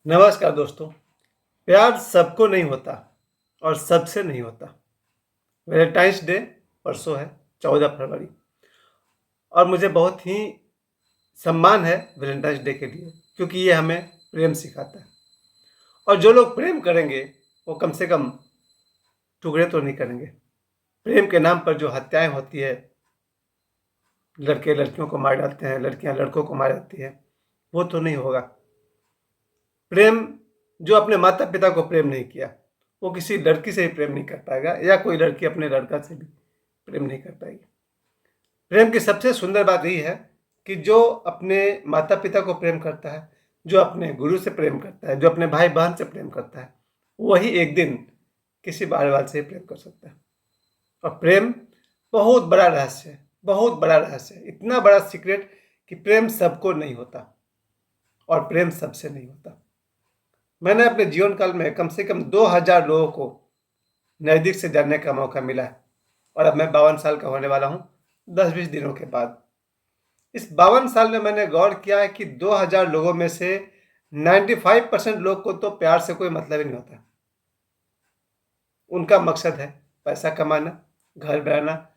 नमस्कार दोस्तों। प्यार सबको नहीं होता और सबसे नहीं होता। वैलेंटाइंस डे परसों है, 14 फरवरी। और मुझे बहुत ही सम्मान है वैलेंटाइंस डे के लिए, क्योंकि ये हमें प्रेम सिखाता है। और जो लोग प्रेम करेंगे वो कम से कम टुकड़े तो नहीं करेंगे। प्रेम के नाम पर जो हत्याएं होती है, लड़के लड़कियों को मार डालते हैं, लड़कियां लड़कों को मार जाती है, वो तो नहीं होगा। प्रेम, जो अपने माता पिता को प्रेम नहीं किया वो किसी लड़की से भी प्रेम नहीं कर पाएगा, या कोई लड़की अपने लड़का से भी प्रेम नहीं कर पाएगी। प्रेम की सबसे सुंदर बात यही है कि जो अपने माता पिता को प्रेम करता है, जो अपने गुरु से प्रेम करता है, जो अपने भाई बहन से प्रेम करता है, वही एक दिन किसी बाल वाल से प्रेम कर सकता है। और प्रेम बहुत बड़ा रहस्य है, बहुत बड़ा रहस्य है, इतना बड़ा सीक्रेट कि प्रेम सबको नहीं होता और प्रेम सबसे नहीं होता। मैंने अपने जीवन काल में कम से कम 2000 लोगों को नज़दीक से जानने का मौका मिला है। और अब मैं 52 साल का होने वाला हूँ 10-20 दिनों के बाद। इस 52 साल में मैंने गौर किया है कि 2000 लोगों में से 95% लोग को तो प्यार से कोई मतलब ही नहीं होता। उनका मकसद है पैसा कमाना, घर बनाना,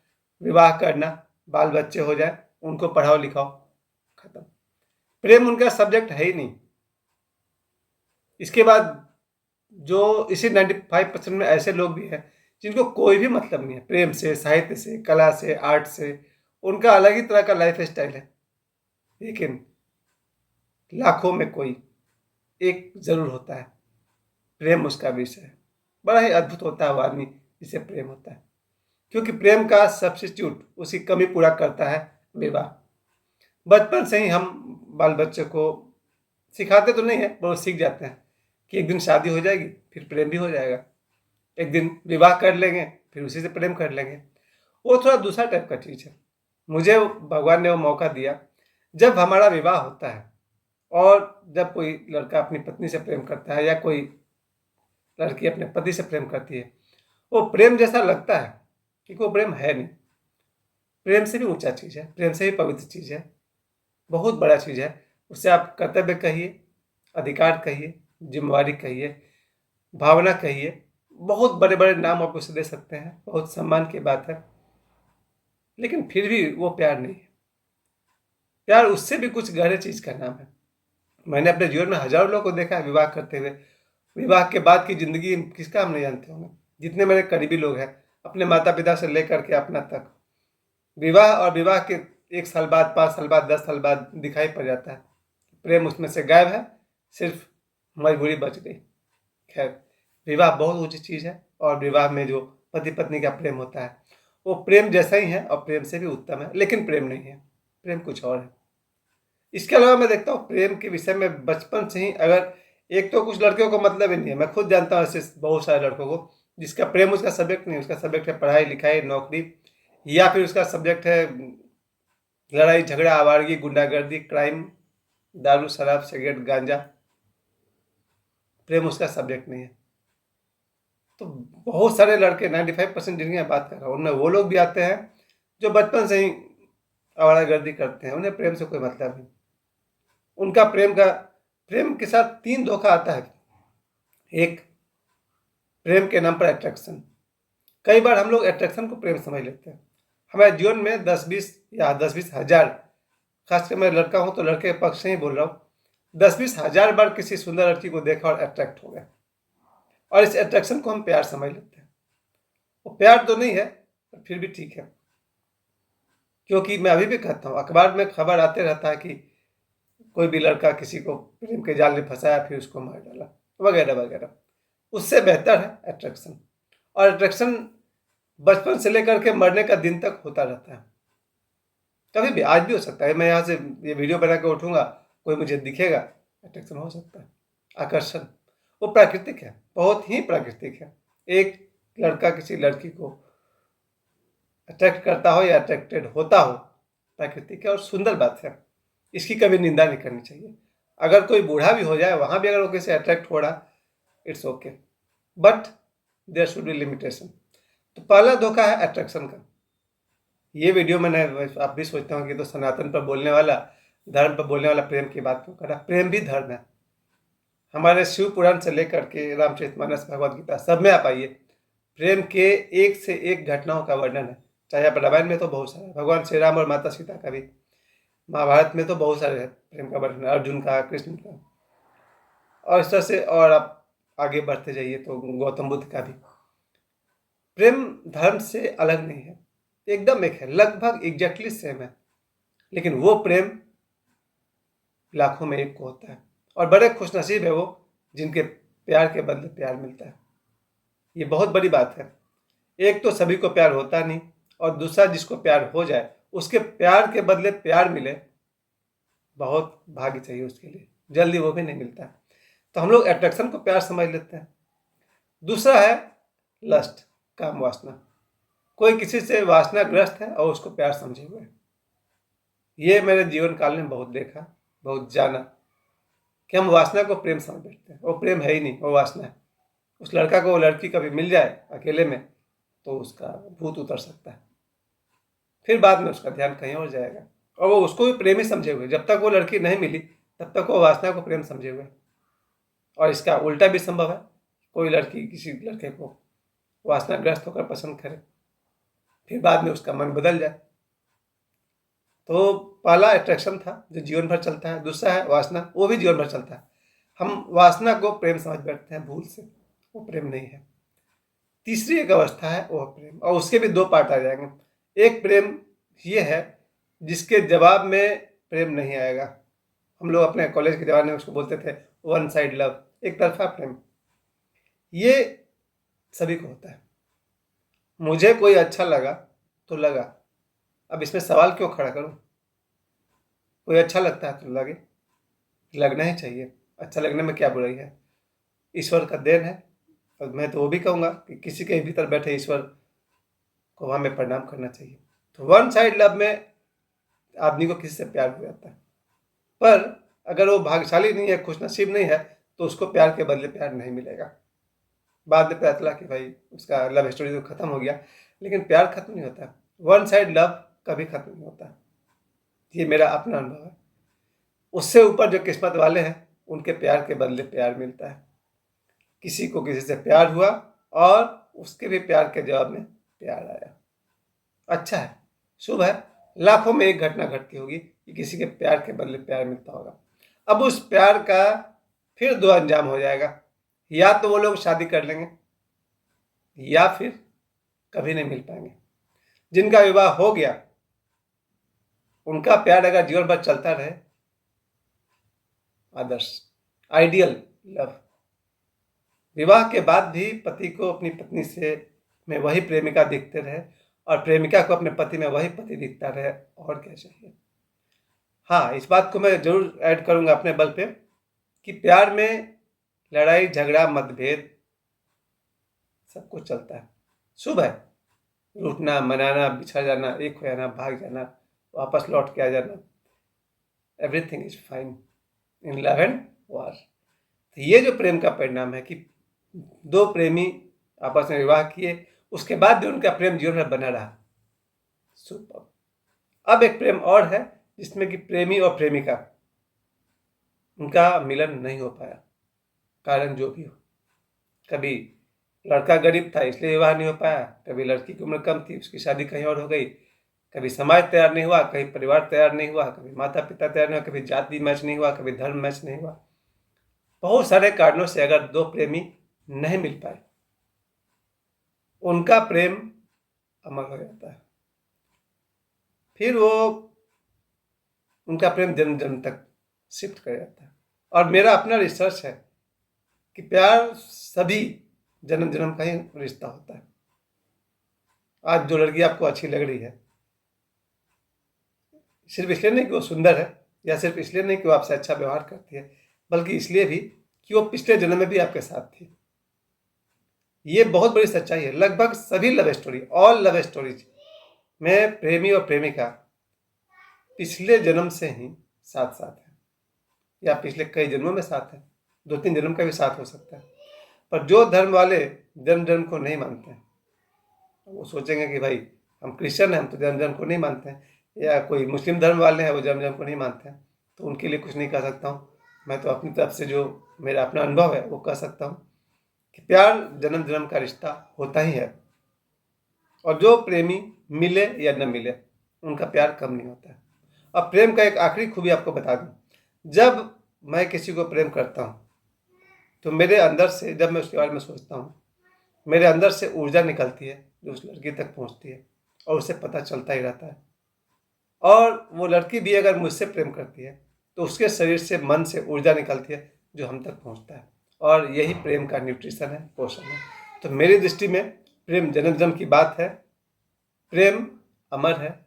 विवाह करना, बाल बच्चे हो जाए, उनको पढ़ाओ लिखाओ, खत्म। प्रेम उनका सब्जेक्ट है ही नहीं। इसके बाद जो इसी 95% में ऐसे लोग भी हैं जिनको कोई भी मतलब नहीं है प्रेम से, साहित्य से, कला से, आर्ट से। उनका अलग ही तरह का लाइफ स्टाइल है। लेकिन लाखों में कोई एक जरूर होता है, प्रेम उसका विषय है। बड़ा ही अद्भुत होता है वो आदमी जिसे प्रेम होता है, क्योंकि प्रेम का सब्स्टिट्यूट उसकी कमी पूरा करता है विवाह। बचपन से ही हम बाल बच्चे को सिखाते तो नहीं है, पर वो सीख जाते हैं कि एक दिन शादी हो जाएगी, फिर प्रेम भी हो जाएगा। एक दिन विवाह कर लेंगे, फिर उसी से प्रेम कर लेंगे। वो थोड़ा दूसरा टाइप का चीज़ है। मुझे भगवान ने वो मौका दिया, जब हमारा विवाह होता है और जब कोई लड़का अपनी पत्नी से प्रेम करता है या कोई लड़की अपने पति से प्रेम करती है, वो प्रेम जैसा लगता है कि वो प्रेम है नहीं। प्रेम से भी ऊंचा चीज़ है, प्रेम से भी पवित्र चीज़ है, बहुत बड़ा चीज़ है। उससे आप कर्तव्य कहिए, अधिकार कहिए, जिम्मेवारी कहिए, भावना कहिए, बहुत बड़े बड़े नाम आप उसे दे सकते हैं, बहुत सम्मान की बात है। लेकिन फिर भी वो प्यार नहीं है। प्यार उससे भी कुछ गहरे चीज़ का नाम है। मैंने अपने जीवन में हजारों लोगों को देखा है विवाह करते हुए। विवाह के बाद की ज़िंदगी किसका हम नहीं जानते होंगे। जितने मेरे करीबी लोग हैं, अपने माता पिता से लेकर के अपना तक, विवाह और विवाह के 1 साल बाद, 5 साल बाद, 10 साल बाद दिखाई पड़ जाता है प्रेम उसमें से गायब है, सिर्फ मजबूरी बच गई। खैर, विवाह बहुत ऊंची चीज़ है और विवाह में जो पति पत्नी का प्रेम होता है वो प्रेम जैसा ही है और प्रेम से भी उत्तम है, लेकिन प्रेम नहीं है, प्रेम कुछ और है। इसके अलावा मैं देखता हूँ प्रेम के विषय में बचपन से ही, अगर एक तो कुछ लड़कियों को मतलब ही नहीं है, मैं खुद जानता हूँ ऐसे बहुत सारे लड़कों को जिसका प्रेम उसका सब्जेक्ट नहीं है। उसका सब्जेक्ट है पढ़ाई लिखाई, नौकरी, या फिर उसका सब्जेक्ट है लड़ाई झगड़ा, आवारगी, गुंडागर्दी, क्राइम, दारू शराब सिगरेट गांजा। प्रेम उसका सब्जेक्ट नहीं है। तो बहुत सारे लड़के 95% जिनकी मैं बात कर रहा हूँ उनमें वो लोग भी आते हैं जो बचपन से ही आवारागर्दी करते हैं, उन्हें प्रेम से कोई मतलब नहीं। उनका प्रेम के साथ 3 धोखा आता है। एक, प्रेम के नाम पर अट्रैक्शन। कई बार हम लोग अट्रैक्शन को प्रेम समझ लेते हैं। हमारे जीवन में 10-20 या 10-20 हजार, खासकर मैं लड़का हूँ तो लड़के के पक्ष से ही बोल रहा हूँ, 10-20 हजार बार किसी सुंदर लड़की को देखा और अट्रैक्ट हो गया, और इस अट्रैक्शन को हम प्यार समझ लेते हैं। वो प्यार तो नहीं है, पर फिर भी ठीक है। क्योंकि मैं अभी भी कहता हूँ, अखबार में खबर आते रहता है कि कोई भी लड़का किसी को प्रेम के जाल में फंसाया, फिर उसको मार डाला, वगैरह वगैरह। उससे बेहतर है अट्रैक्शन। और अट्रैक्शन बचपन से लेकर के मरने का दिन तक होता रहता है। कभी भी, आज भी हो सकता है। मैं यहाँ से ये वीडियो बना के उठूँगा, कोई मुझे दिखेगा, अट्रैक्शन हो सकता है, आकर्षण। वो प्राकृतिक है, बहुत ही प्राकृतिक है। एक लड़का किसी लड़की को अट्रैक्ट करता हो या अट्रैक्टेड होता हो, प्राकृतिक है और सुंदर बात है। इसकी कभी निंदा नहीं करनी चाहिए। अगर कोई बूढ़ा भी हो जाए, वहाँ भी अगर वो किसी अट्रैक्ट हो रहा, it's okay, but there should be limitation. तो पहला धोखा है अट्रैक्शन का। ये वीडियो मैंने, आप भी सोचता हूँ कि तो सनातन पर बोलने वाला, धर्म पर बोलने वाला प्रेम की बात क्यों कर रहा। प्रेम भी धर्म है। हमारे शिव पुराण से लेकर के रामचरितमानस, भगवद गीता, सब में आप आइए, प्रेम के एक से एक घटनाओं का वर्णन है। चाहे आप रामायण में तो बहुत सारा, भगवान श्री राम और माता सीता का भी, महाभारत में तो बहुत सारे प्रेम का वर्णन, अर्जुन का, कृष्ण का, और इस तरह से, और आप आगे बढ़ते जाइए तो गौतम बुद्ध का भी। प्रेम धर्म से अलग नहीं है, एकदम एक है, लगभग एग्जैक्टली सेम है, लेकिन वो प्रेम लाखों में एक को होता है, और बड़े खुशनसीब है वो जिनके प्यार के बदले प्यार मिलता है। ये बहुत बड़ी बात है। एक तो सभी को प्यार होता नहीं, और दूसरा जिसको प्यार हो जाए उसके प्यार के बदले प्यार मिले, बहुत भाग्य चाहिए उसके लिए, जल्दी वो भी नहीं मिलता। तो हम लोग अट्रैक्शन को प्यार समझ लेते हैं। दूसरा है लस्ट, काम वासना। कोई किसी से वासनाग्रस्त है और उसको प्यार समझे हुए। ये मेरे जीवन काल में बहुत देखा, बहुत जाना, कि हम वासना को प्रेम समझ बैठते हैं। वो प्रेम है ही नहीं, वो वासना है। उस लड़का को वो लड़की कभी मिल जाए अकेले में तो उसका भूत उतर सकता है, फिर बाद में उसका ध्यान कहीं और जाएगा, और वो उसको भी प्रेम ही समझे हुए। जब तक वो लड़की नहीं मिली तब तक वो वासना को प्रेम समझे हुए। और इसका उल्टा भी संभव है, कोई लड़की किसी लड़के को वासनाग्रस्त होकर पसंद करे, फिर बाद में उसका मन बदल जाए। तो पहला अट्रैक्शन था जो जीवन भर चलता है, दूसरा है वासना, वो भी जीवन भर चलता है। हम वासना को प्रेम समझ बैठते हैं भूल से, वो प्रेम नहीं है। तीसरी एक अवस्था है वो प्रेम, और उसके भी दो पार्ट आ जाएंगे। एक प्रेम ये है जिसके जवाब में प्रेम नहीं आएगा। हम लोग अपने कॉलेज के जमाने में उसको बोलते थे वन साइड लव, एक तरफा प्रेम। ये सभी को होता है। मुझे कोई अच्छा लगा तो लगा, अब इसमें सवाल क्यों खड़ा करूं? कोई अच्छा लगता है तो लगे, लगना ही चाहिए। अच्छा लगने में क्या बुराई है? ईश्वर का देन है, और मैं तो वो भी कहूँगा कि किसी के भीतर बैठे ईश्वर को हमें प्रणाम करना चाहिए। तो वन साइड लव में आदमी को किसी से प्यार हो जाता है, पर अगर वो भाग्यशाली नहीं है, खुशनसीब नहीं है, तो उसको प्यार के बदले प्यार नहीं मिलेगा। बाद में पता चला कि भाई उसका लव स्टोरी तो खत्म हो गया, लेकिन प्यार खत्म नहीं होता। वन साइड लव कभी खत्म नहीं होता, ये मेरा अपना अनुभव है। उससे ऊपर जो किस्मत वाले हैं उनके प्यार के बदले प्यार मिलता है। किसी को किसी से प्यार हुआ और उसके भी प्यार के जवाब में प्यार आया, अच्छा है, शुभ है। लाखों में एक घटना घटती होगी कि किसी के प्यार के बदले प्यार मिलता होगा। अब उस प्यार का फिर दो अंजाम हो जाएगा, या तो वो लोग शादी कर लेंगे या फिर कभी नहीं मिल पाएंगे। जिनका विवाह हो गया उनका प्यार अगर जीवन भर चलता रहे, आदर्श आइडियल लव, विवाह के बाद भी पति को अपनी पत्नी से में वही प्रेमिका दिखते रहे और प्रेमिका को अपने पति में वही पति दिखता रहे, और क्या चाहिए। हाँ, इस बात को मैं जरूर ऐड करूंगा अपने बल पे कि प्यार में लड़ाई झगड़ा मतभेद सब कुछ चलता है, शुभ है। रूठना, मनाना, बिछड़ जाना, एक हो जाना, भाग जाना, वापस लौट के आ जाना, everything is fine in love and war. तो ये जो प्रेम का परिणाम है कि दो प्रेमी आपस में विवाह किए, उसके बाद भी उनका प्रेम जीवन में बना रहा, सुपर। अब एक प्रेम और है जिसमें कि प्रेमी और प्रेमिका उनका मिलन नहीं हो पाया, कारण जो भी हो। कभी लड़का गरीब था इसलिए विवाह नहीं हो पाया, कभी लड़की की उम्र कम थी उसकी शादी कहीं और हो गई, कभी समाज तैयार नहीं हुआ, कभी परिवार तैयार नहीं हुआ, कभी माता पिता तैयार नहीं हुआ, कभी जाति मैच नहीं हुआ, कभी धर्म मैच नहीं हुआ। बहुत सारे कारणों से अगर दो प्रेमी नहीं मिल पाए, उनका प्रेम अमर हो जाता है, फिर वो उनका प्रेम जन्म जन्म तक शिफ्ट कर जाता है। और मेरा अपना रिसर्च है कि प्यार सभी जन्म जन्म का ही रिश्ता होता है। आज जो लड़की आपको अच्छी लग रही है, सिर्फ इसलिए नहीं कि वो सुंदर है, या सिर्फ इसलिए नहीं कि वो आपसे अच्छा व्यवहार करती है, बल्कि इसलिए भी कि वो पिछले जन्म में भी आपके साथ थी। ये बहुत बड़ी सच्चाई है। लगभग सभी love story, all love stories में प्रेमी और प्रेमिका पिछले जन्म से ही साथ साथ है, या पिछले कई जन्मों में साथ है, 2-3 जन्म का भी साथ हो सकता है। पर जो धर्म वाले जन्म जन्म को नहीं मानते हैं, वो सोचेंगे कि भाई हम क्रिश्चियन हैं, हम तो जन्म जन्म को नहीं मानते हैं, या कोई मुस्लिम धर्म वाले हैं वो जन्म जन्म को नहीं मानते हैं, तो उनके लिए कुछ नहीं कह सकता हूँ। मैं तो अपनी तरफ से जो मेरा अपना अनुभव है वो कह सकता हूँ कि प्यार जन्म जन्म का रिश्ता होता ही है, और जो प्रेमी मिले या न मिले उनका प्यार कम नहीं होता है। अब प्रेम का एक आखिरी खूबी आपको बता दूं, जब मैं किसी को प्रेम करता हूँ तो मेरे अंदर से, जब मैं उसके बारे में सोचता हूँ, मेरे अंदर से ऊर्जा निकलती है जो उस लड़की तक पहुँचती है, और उसे पता चलता ही रहता है। और वो लड़की भी अगर मुझसे प्रेम करती है तो उसके शरीर से, मन से ऊर्जा निकलती है जो हम तक पहुँचता है, और यही प्रेम का न्यूट्रिशन है, पोषण है। तो मेरी दृष्टि में प्रेम जन्म जन्म की बात है, प्रेम अमर है,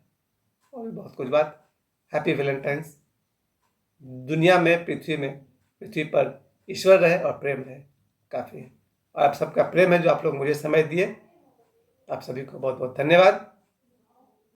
और भी बहुत कुछ बात। Happy Valentine's. दुनिया में, पृथ्वी पर ईश्वर रहे और प्रेम रहे, काफ़ी है। और आप सबका प्रेम है जो आप लोग मुझे समय दिए। आप सभी को बहुत बहुत धन्यवाद।